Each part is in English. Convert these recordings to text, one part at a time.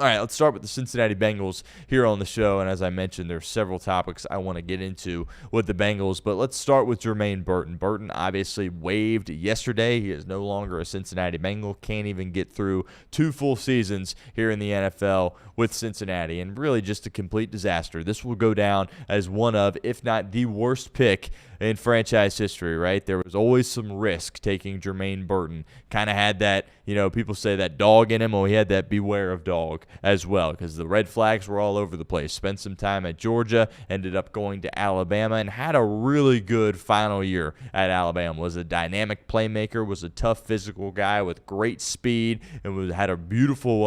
All right, let's start with the Cincinnati Bengals here on the show. And as I mentioned, there's several topics I want to get into with the Bengals. But let's start with Jermaine Burton. Burton obviously waived yesterday. He is no longer a Cincinnati Bengal. Can't even get through 2 full seasons here in the NFL with Cincinnati. And really just a complete disaster. This will go down as one of, if not the worst pick in franchise history, right? There was always some risk taking Jermaine Burton. Kind of had that, people say that dog in him. Well, he had that beware of dog as well, because the red flags were all over the place. Spent some time at Georgia, ended up going to Alabama, and had a really good final year at Alabama. Was a dynamic playmaker, was a tough physical guy with great speed, and had a beautiful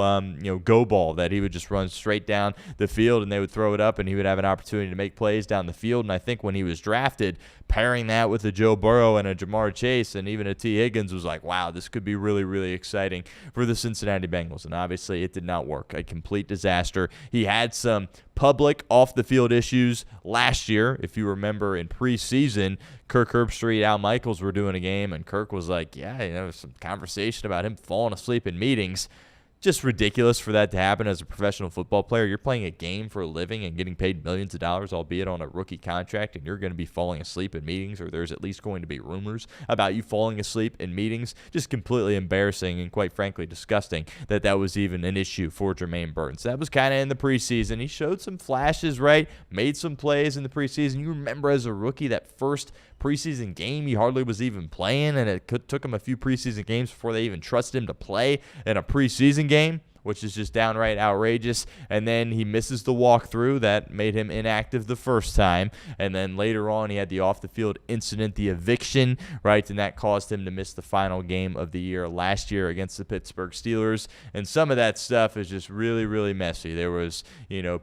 go ball that he would just run straight down the field, and they would throw it up, and he would have an opportunity to make plays down the field. And I think when he was drafted, pairing that with a Joe Burrow and a Jamar Chase and even a T. Higgins was like, wow, this could be really, really exciting for the Cincinnati Bengals. And obviously it did not work. A complete disaster. He had some public off-the-field issues last year. If you remember in preseason, Kirk Herbstreit, Al Michaels were doing a game, and Kirk was like, yeah, some conversation about him falling asleep in meetings. Just ridiculous for that to happen as a professional football player. You're playing a game for a living and getting paid millions of dollars, albeit on a rookie contract, and you're going to be falling asleep in meetings, or there's at least going to be rumors about you falling asleep in meetings. Just completely embarrassing and, quite frankly, disgusting that was even an issue for Jermaine Burton. So that was kind of in the preseason. He showed some flashes, right? Made some plays in the preseason. You remember as a rookie that first preseason game, he hardly was even playing, and it took him a few preseason games before they even trusted him to play in a preseason game, which is just downright outrageous. And then he misses the walkthrough that made him inactive the first time. And then later on, he had the off-the-field incident, the eviction, right? And that caused him to miss the final game of the year last year against the Pittsburgh Steelers. And some of that stuff is just really, really messy. There was,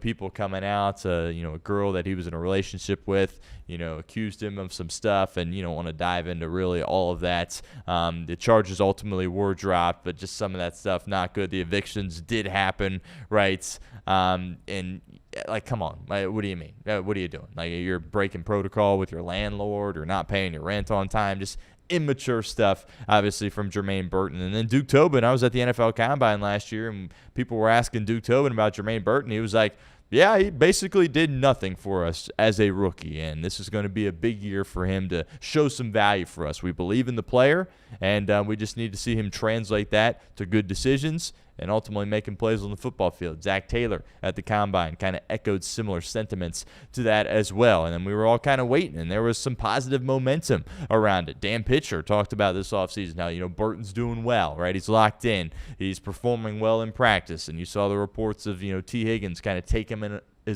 people coming out, a girl that he was in a relationship with, accused him of some stuff, and you don't want to dive into really all of that. The charges ultimately were dropped, but just some of that stuff, not good. The evictions did happen, right? And like, come on, what do you mean? What are you doing? Like, you're breaking protocol with your landlord or not paying your rent on time, just immature stuff, obviously, from Jermaine Burton. And then Duke Tobin, I was at the NFL Combine last year, and people were asking Duke Tobin about Jermaine Burton. He was like, yeah, he basically did nothing for us as a rookie, and this is going to be a big year for him to show some value for us. We believe in the player, and we just need to see him translate that to good decisions and ultimately making plays on the football field. Zach Taylor at the Combine kind of echoed similar sentiments to that as well. And then we were all kind of waiting, and there was some positive momentum around it. Dan Pitcher talked about this offseason how, Burton's doing well, right? He's locked in. He's performing well in practice. And you saw the reports of, T. Higgins kind of take him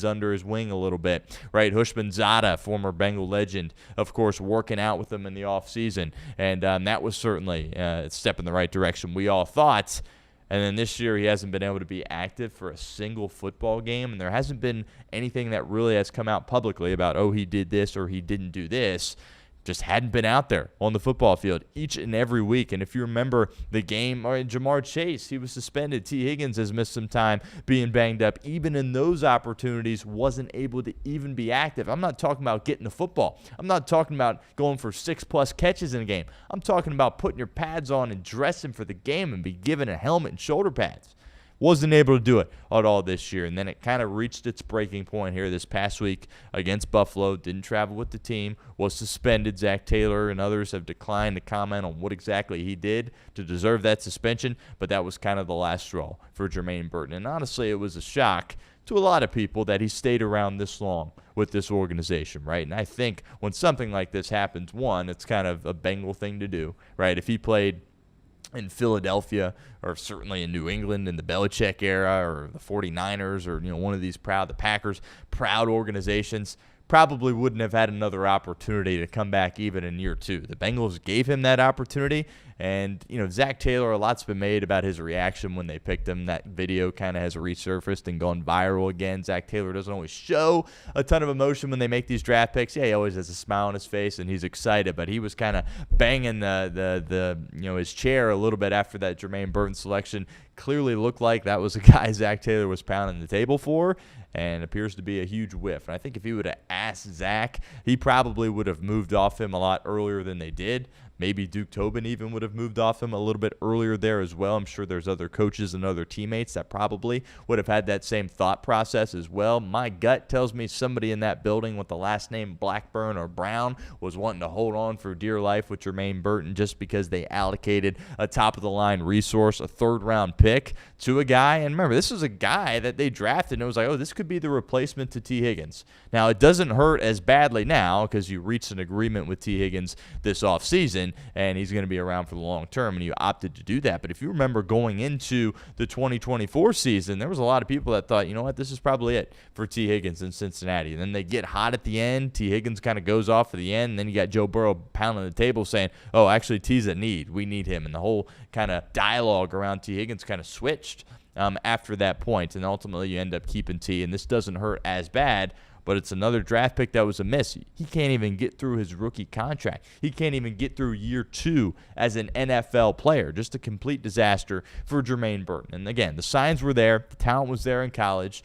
under his wing a little bit, right? Hushmanzada, former Bengal legend, of course, working out with him in the offseason. And that was certainly a step in the right direction, we all thought. And then this year, he hasn't been able to be active for a single football game, and there hasn't been anything that really has come out publicly about, he did this or he didn't do this. Just hadn't been out there on the football field each and every week. And if you remember the game, Jamar Chase, he was suspended. T. Higgins has missed some time being banged up. Even in those opportunities, wasn't able to even be active. I'm not talking about getting the football. I'm not talking about going for 6+ catches in a game. I'm talking about putting your pads on and dressing for the game and be given a helmet and shoulder pads. Wasn't able to do it at all this year. And then it kind of reached its breaking point here this past week against Buffalo. Didn't travel with the team. Was suspended. Zach Taylor and others have declined to comment on what exactly he did to deserve that suspension. But that was kind of the last straw for Jermaine Burton. And honestly, it was a shock to a lot of people that he stayed around this long with this organization, right? And I think when something like this happens, one, it's kind of a Bengal thing to do, right? If he played in Philadelphia or certainly in New England in the Belichick era or the 49ers or, one of these the Packers, proud organizations, probably wouldn't have had another opportunity to come back even in year 2. The Bengals gave him that opportunity, and, Zach Taylor, a lot's been made about his reaction when they picked him. That video kind of has resurfaced and gone viral again. Zach Taylor doesn't always show a ton of emotion when they make these draft picks. Yeah, he always has a smile on his face, and he's excited, but he was kind of banging his chair a little bit after that Jermaine Burton selection. Clearly looked like that was a guy Zach Taylor was pounding the table for, and appears to be a huge whiff. And I think if he would have asked Zach, he probably would have moved off him a lot earlier than they did. Maybe Duke Tobin even would have moved off him a little bit earlier there as well. I'm sure there's other coaches and other teammates that probably would have had that same thought process as well. My gut tells me somebody in that building with the last name Blackburn or Brown was wanting to hold on for dear life with Jermaine Burton just because they allocated a top-of-the-line resource, a third-round pick, to a guy. And remember, this was a guy that they drafted, and it was like, oh, this could be the replacement to T. Higgins. Now, it doesn't hurt as badly now because you reached an agreement with T. Higgins this offseason, and he's going to be around for the long term, and you opted to do that. But if you remember going into the 2024 season, there was a lot of people that thought, you know what, this is probably it for T. Higgins in Cincinnati. And then they get hot at the end. T. Higgins kind of goes off at the end, and then you got Joe Burrow pounding the table saying, oh, actually, T's a need. We need him. And the whole kind of dialogue around T. Higgins kind of switched after that point, and ultimately you end up keeping T. And this doesn't hurt as bad, but it's another draft pick that was a miss. He can't even get through his rookie contract. He can't even get through year 2 as an NFL player. Just a complete disaster for Jermaine Burton. And again, the signs were there. The talent was there in college.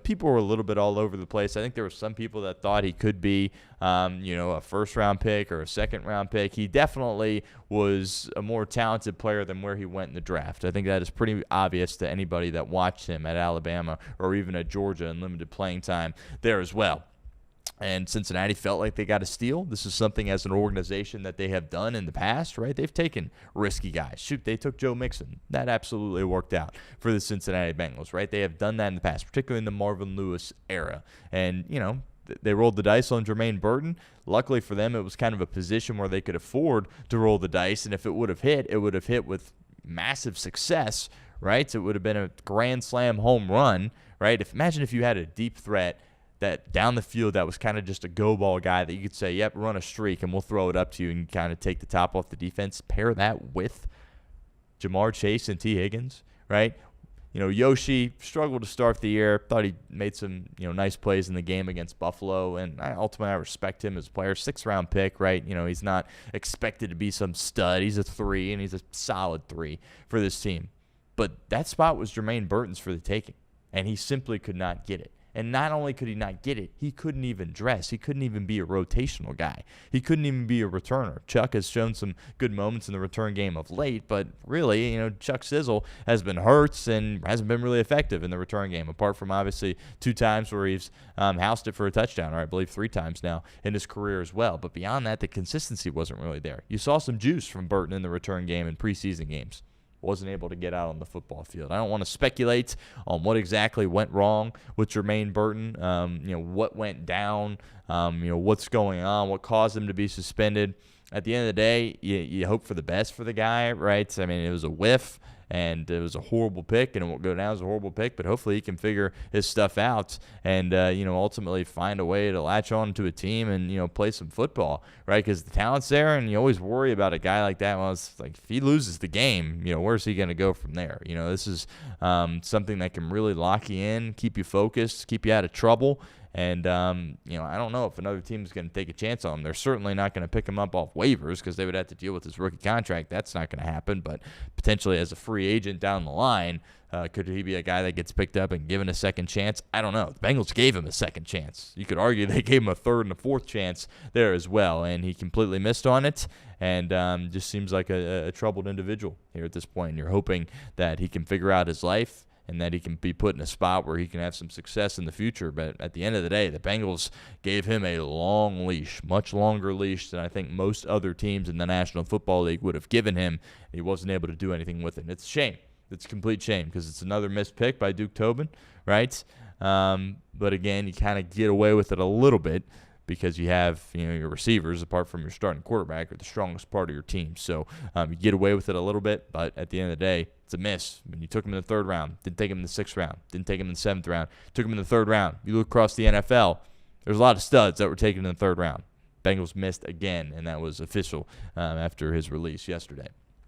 People were a little bit all over the place. I think there were some people that thought he could be, a first-round pick or a second-round pick. He definitely was a more talented player than where he went in the draft. I think that is pretty obvious to anybody that watched him at Alabama or even at Georgia in limited playing time there as well. And Cincinnati felt like they got a steal. This is something as an organization that they have done in the past, right? They've taken risky guys. Shoot, they took Joe Mixon. That absolutely worked out for the Cincinnati Bengals, right? They have done that in the past, particularly in the Marvin Lewis era. And, they rolled the dice on Jermaine Burton. Luckily for them, it was kind of a position where they could afford to roll the dice. And if it would have hit, it would have hit with massive success, right? So it would have been a grand slam home run, right? Imagine if you had a deep threat that down the field that was kind of just a go ball guy that you could say, yep, run a streak and we'll throw it up to you and kind of take the top off the defense. Pair that with Jamar Chase and T. Higgins, right? Yoshi struggled to start the year. Thought he made some, nice plays in the game against Buffalo, and I respect him as a player. 6th-round pick, right? He's not expected to be some stud. He's a 3, and he's a solid 3 for this team. But that spot was Jermaine Burton's for the taking, and he simply could not get it. And not only could he not get it, he couldn't even dress. He couldn't even be a rotational guy. He couldn't even be a returner. Chuck has shown some good moments in the return game of late, but really, Chuck Sizzle has been hurt and hasn't been really effective in the return game, apart from obviously 2 times where he's housed it for a touchdown, or I believe 3 times now in his career as well. But beyond that, the consistency wasn't really there. You saw some juice from Burton in the return game in preseason games. Wasn't able to get out on the football field. I don't want to speculate on what exactly went wrong with Jermaine Burton, what went down, what's going on, what caused him to be suspended. At the end of the day, you hope for the best for the guy, right? I mean, it was a whiff, and it was a horrible pick, and it won't go down as a horrible pick, but hopefully he can figure his stuff out and, ultimately find a way to latch on to a team and, play some football, right? Because the talent's there, and you always worry about a guy like that. Well, it's like if he loses the game, where's he going to go from there? This is something that can really lock you in, keep you focused, keep you out of trouble. And, I don't know if another team is going to take a chance on him. They're certainly not going to pick him up off waivers because they would have to deal with his rookie contract. That's not going to happen. But potentially as a free agent down the line, could he be a guy that gets picked up and given a second chance? I don't know. The Bengals gave him a second chance. You could argue they gave him a 3rd and a 4th chance there as well, and he completely missed on it. And just seems like a troubled individual here at this point. And you're hoping that he can figure out his life and that he can be put in a spot where he can have some success in the future. But at the end of the day, the Bengals gave him a long leash, much longer leash than I think most other teams in the National Football League would have given him. He wasn't able to do anything with it. And it's a shame. It's a complete shame because it's another missed pick by Duke Tobin, right? But again, you kind of get away with it a little bit because you have your receivers, apart from your starting quarterback, are the strongest part of your team. So you get away with it a little bit, but at the end of the day, it's a miss. When you took him in the 3rd round, didn't take him in the 6th round, didn't take him in the 7th round, took him in the 3rd round. You look across the NFL, there's a lot of studs that were taken in the 3rd round. Bengals missed again, and that was official after his release yesterday.